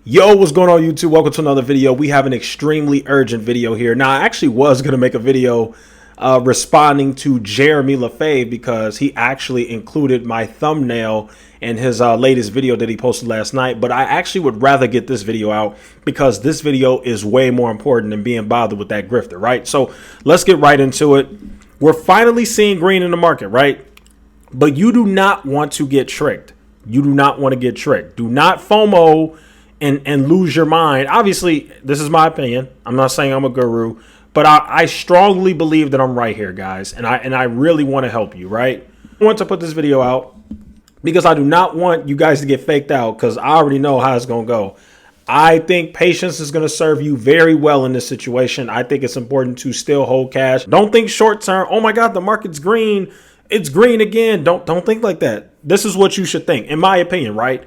Yo, what's going on YouTube? Welcome to another video. We have an extremely urgent video here. Now, I actually was going to make a video responding to Jeremy LaFave because he actually included my thumbnail in his latest video that he posted last night. But I actually would rather get this video out because this video is way more important than being bothered with that grifter, right? So let's get right into it. We're finally seeing green in the market, right? But you do not want to get tricked. You do not want to get tricked. Do not FOMO and lose your mind. Obviously, this is my opinion. I'm not saying I'm a guru, but I strongly believe that I'm right here, guys. And I really want to help you, right? I want to put this video out because I do not want you guys to get faked out because I already know how it's going to go. I think patience is going to serve you very well in this situation. I think it's important to still hold cash. Don't think short term. Oh my God, the market's green. It's green again. Don't think like that. This is what you should think, in my opinion, right?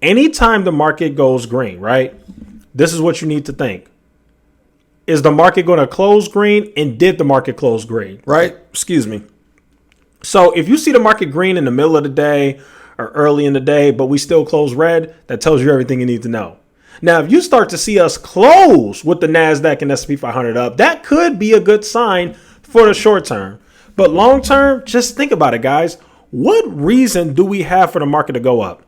Anytime the market goes green, right? This is what you need to think. Is the market going to close green? And did the market close green, right? Excuse me. So if you see the market green in the middle of the day or early in the day, but we still close red, that tells you everything you need to know. Now, if you start to see us close with the NASDAQ and S&P 500 up, that could be a good sign for the short term. But long term, just think about it, guys. What reason do we have for the market to go up?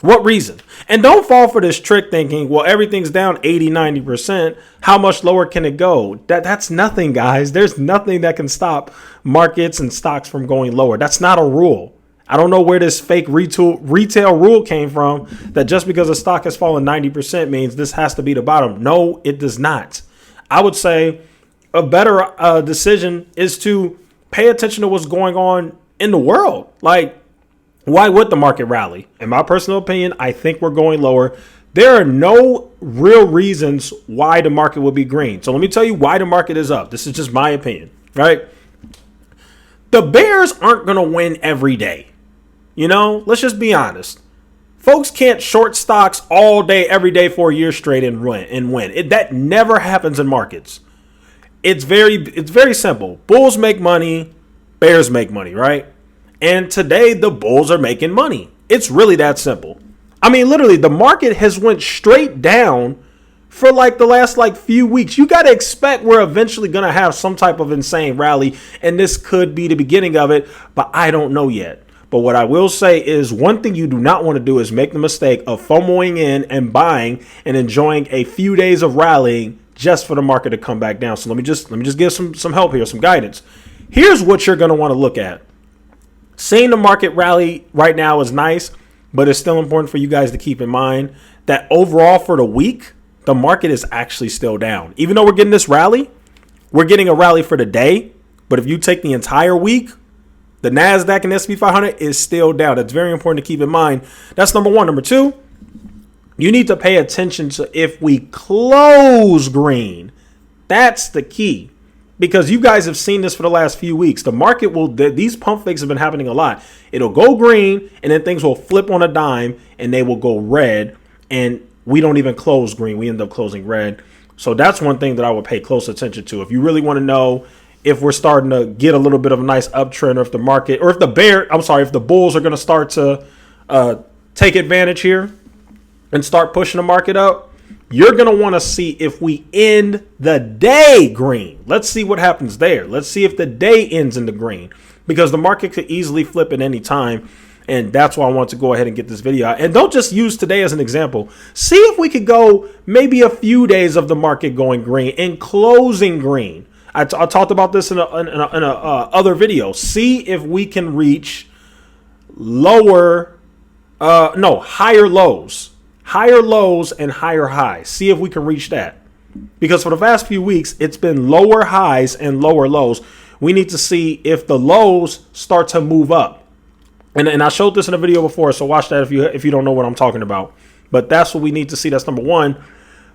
What reason? And don't fall for this trick thinking, well, everything's down 80, 90%. How much lower can it go? That's nothing, guys. There's nothing that can stop markets and stocks from going lower. That's not a rule. I don't know where this fake retail rule came from that just because a stock has fallen 90% means this has to be the bottom. No, it does not. I would say a better decision is to pay attention to what's going on in the world. Like, why would the market rally? In my personal opinion, I think we're going lower. There are no real reasons why the market will be green. So let me tell you why the market is up. This is just my opinion, right? The bears aren't going to win every day. You know, let's just be honest. Folks can't short stocks all day, every day for a year straight and win. That never happens in markets. It's very simple. Bulls make money, bears make money, right? And today the bulls are making money. It's really that simple. I mean, literally, the market has went straight down for like the last few weeks. You got to expect we're eventually going to have some type of insane rally, and this could be the beginning of it, but I don't know yet. But what I will say is one thing you do not want to do is make the mistake of FOMOing in and buying and enjoying a few days of rallying just for the market to come back down. So let me just give some help here, some guidance. Here's what you're going to want to look at. Seeing the market rally right now is nice, but it's still important for you guys to keep in mind that overall for the week, the market is actually still down. Even though we're getting this rally, we're getting a rally for the day. But if you take the entire week, the NASDAQ and S&P 500 is still down. That's very important to keep in mind. That's number one. Number two, you need to pay attention to if we close green. That's the key. Because you guys have seen this for the last few weeks. The market these pump fakes have been happening a lot. It'll go green and then things will flip on a dime and they will go red. And we don't even close green. We end up closing red. So that's one thing that I would pay close attention to. If you really want to know if we're starting to get a little bit of a nice uptrend or if the market or if the bulls are going to start to take advantage here and start pushing the market up. You're going to want to see if we end the day green. Let's see what happens there. Let's see if the day ends in the green because the market could easily flip at any time. And that's why I want to go ahead and get this video out. And don't just use today as an example. See if we could go maybe a few days of the market going green and closing green. I talked about this in a other video. See if we can reach higher lows. Higher lows and higher highs. See if we can reach that. Because for the past few weeks, it's been lower highs and lower lows. We need to see if the lows start to move up. And I showed this in a video before, so watch that if you don't know what I'm talking about. But that's what we need to see. That's number one.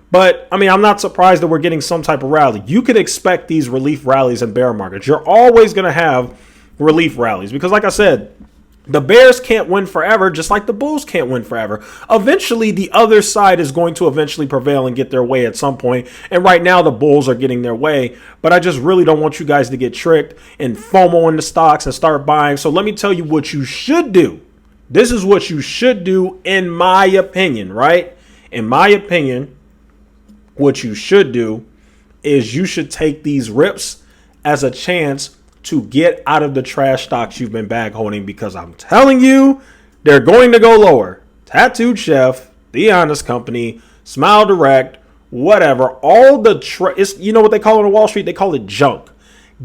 But, I mean, I'm not surprised that we're getting some type of rally. You could expect these relief rallies in bear markets. You're always going to have relief rallies. Because, like I said, the bears can't win forever, just like the bulls can't win forever. Eventually, the other side is going to eventually prevail and get their way at some point. And right now, the bulls are getting their way. But I just really don't want you guys to get tricked and FOMO in the stocks and start buying. So let me tell you what you should do. This is what you should do, in my opinion, right? In my opinion, what you should do is you should take these rips as a chance to get out of the trash stocks you've been bag holding, because I'm telling you, they're going to go lower. Tattooed Chef, The Honest Company, Smile Direct, whatever, all the you know what they call it on Wall Street? They call it junk.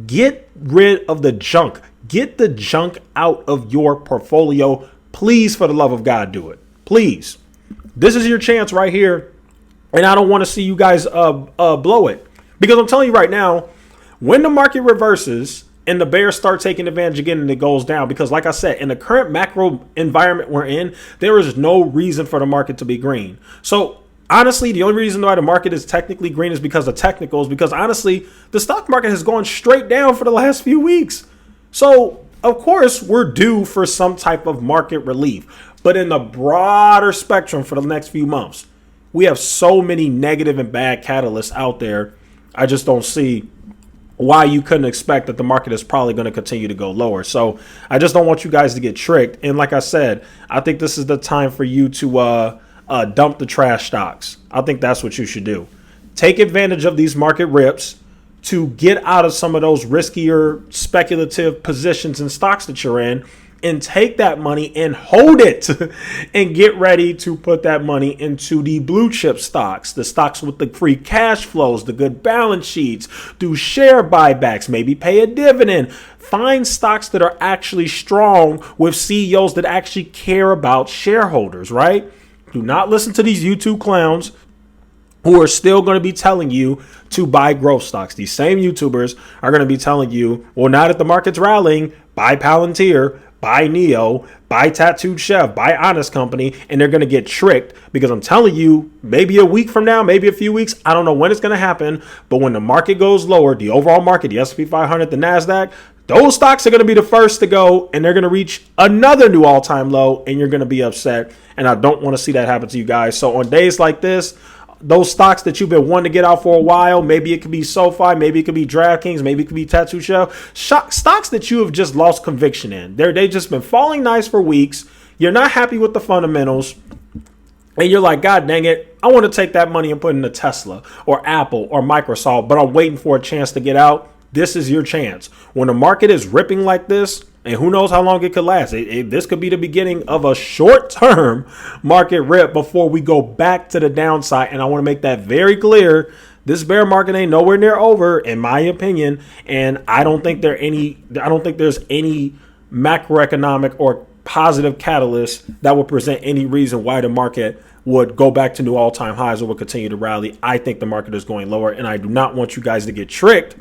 Get rid of the junk. Get the junk out of your portfolio. Please, for the love of God, do it. Please. This is your chance right here. And I don't want to see you guys blow it. Because I'm telling you right now, when the market reverses and the bears start taking advantage again and it goes down, because like I said, in the current macro environment we're in, there is no reason for the market to be green. So honestly, the only reason why the market is technically green is because of technicals, because honestly, the stock market has gone straight down for the last few weeks. So of course, we're due for some type of market relief. But in the broader spectrum for the next few months, we have so many negative and bad catalysts out there. I just don't see why you couldn't expect that the market is probably going to continue to go lower. So I just don't want you guys to get tricked. And like I said, I think this is the time for you to dump the trash stocks. I think that's what you should do. Take advantage of these market rips to get out of some of those riskier speculative positions and stocks that you're in, and take that money and hold it and get ready to put that money into the blue chip stocks, the stocks with the free cash flows, the good balance sheets, do share buybacks, maybe pay a dividend. Find stocks that are actually strong with CEOs that actually care about shareholders, right? Do not listen to these YouTube clowns who are still going to be telling you to buy growth stocks. These same YouTubers are going to be telling you, well, now that the market's rallying, buy Palantir, buy Neo, buy Tattooed Chef, buy Honest Company, and they're going to get tricked, because I'm telling you, maybe a week from now, maybe a few weeks, I don't know when it's going to happen, but when the market goes lower, the overall market, the S&P 500, the NASDAQ, those stocks are going to be the first to go, and they're going to reach another new all-time low, and you're going to be upset, and I don't want to see that happen to you guys. So on days like this, those stocks that you've been wanting to get out for a while, maybe it could be SoFi, maybe it could be DraftKings, maybe it could be Tattoo Chef, stocks that you have just lost conviction in. They've just been falling nice for weeks. You're not happy with the fundamentals, and you're like, God dang it, I want to take that money and put it into Tesla or Apple or Microsoft, but I'm waiting for a chance to get out. This is your chance. When the market is ripping like this, and who knows how long it could last. This could be the beginning of a short-term market rip before we go back to the downside. And I want to make that very clear. This bear market ain't nowhere near over, in my opinion. And I don't think there's any macroeconomic or positive catalyst that would present any reason why the market would go back to new all-time highs or would continue to rally. I think the market is going lower, and I do not want you guys to get tricked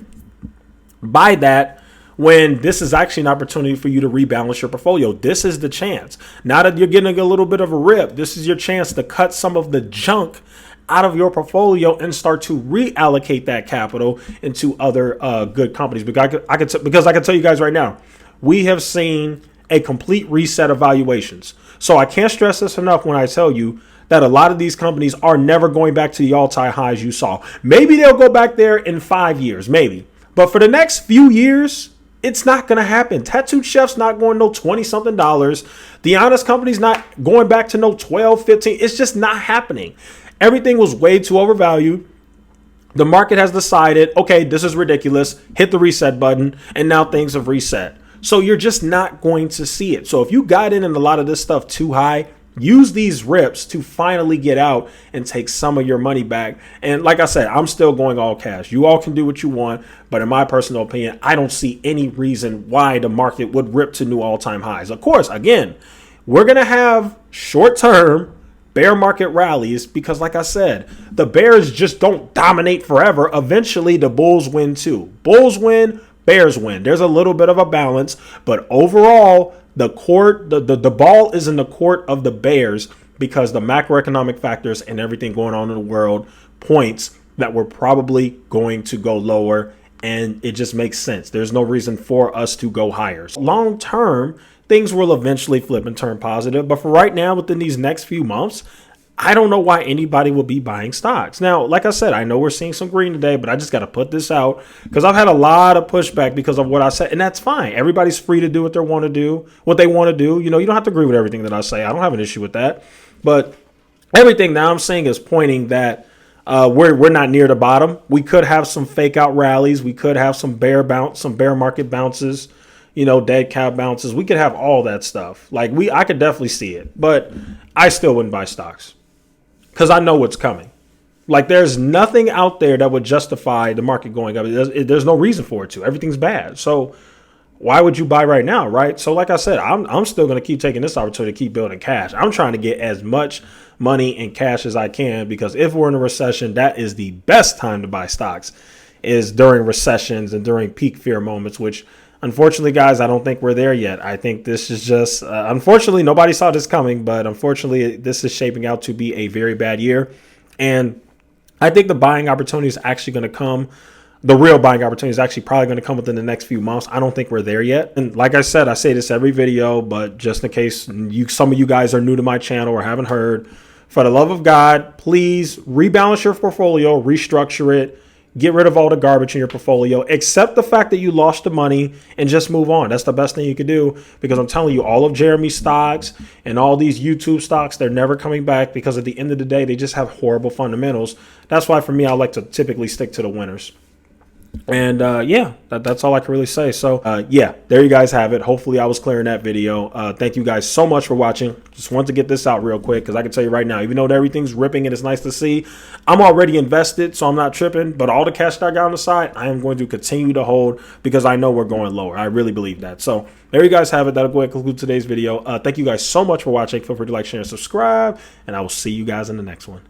by that, when this is actually an opportunity for you to rebalance your portfolio. This is the chance. Now that you're getting a little bit of a rip, this is your chance to cut some of the junk out of your portfolio and start to reallocate that capital into other good companies. Because I can tell you guys right now, we have seen a complete reset of valuations. So I can't stress this enough when I tell you that a lot of these companies are never going back to the all-time highs you saw. Maybe they'll go back there in 5 years, maybe. But for the next few years, it's not going to happen. Tattooed Chef's not going no $20-something. The Honest Company's not going back to no 12, 15. It's just not happening. Everything was way too overvalued. The market has decided, okay, this is ridiculous. Hit the reset button, and now things have reset. So you're just not going to see it. So if you got in a lot of this stuff too high, use these rips to finally get out and take some of your money back. And like I said, I'm still going all cash. You all can do what you want, but in my personal opinion, I don't see any reason why the market would rip to new all-time highs. Of course, again, we're going to have short-term bear market rallies because, like I said, the bears just don't dominate forever. Eventually, the bulls win too. Bulls win, bears win. There's a little bit of a balance, but overall, the ball is in the court of the bears, because the macroeconomic factors and everything going on in the world points that we're probably going to go lower, and it just makes sense. There's no reason for us to go higher. Long term, things will eventually flip and turn positive, but for right now, within these next few months, I don't know why anybody would be buying stocks. Now, like I said, I know we're seeing some green today, but I just got to put this out because I've had a lot of pushback because of what I said, and that's fine. Everybody's free to do what they want to do. You know, you don't have to agree with everything that I say. I don't have an issue with that. But everything that I'm saying is pointing that we're not near the bottom. We could have some fake out rallies. We could have some bear market bounces, dead cat bounces. We could have all that stuff. I could definitely see it, but I still wouldn't buy stocks because I know what's coming. There's nothing out there that would justify the market going up. There's no reason for it to. Everything's bad. So why would you buy right now, right? So like I said, I'm still going to keep taking this opportunity to keep building cash. I'm trying to get as much money in cash as I can, because if we're in a recession, that is the best time to buy stocks, is during recessions and during peak fear moments, which unfortunately, guys, I don't think we're there yet. I think this is just, unfortunately, nobody saw this coming, but unfortunately, this is shaping out to be a very bad year. And I think the buying opportunity is actually going to come. The real buying opportunity is actually probably going to come within the next few months. I don't think we're there yet. And like I said, I say this every video, but just in case some of you guys are new to my channel or haven't heard, for the love of God, please rebalance your portfolio, restructure it, get rid of all the garbage in your portfolio, accept the fact that you lost the money, and just move on. That's the best thing you can do, because I'm telling you, all of Jeremy's stocks and all these YouTube stocks, they're never coming back, because at the end of the day, they just have horrible fundamentals. That's why for me, I like to typically stick to the winners. And yeah, that's all I can really say. So yeah, there you guys have it. Hopefully I was clear in that video. Thank you guys so much for watching. Just wanted to get this out real quick, because I can tell you right now, even though everything's ripping and it's nice to see, I'm already invested, so I'm not tripping. But all the cash that I got on the side, I am going to continue to hold, because I know we're going lower. I really believe that. So there you guys have it. That'll go ahead and conclude today's video. Thank you guys so much for watching. Feel free to like, share, and subscribe, and I will see you guys in the next one.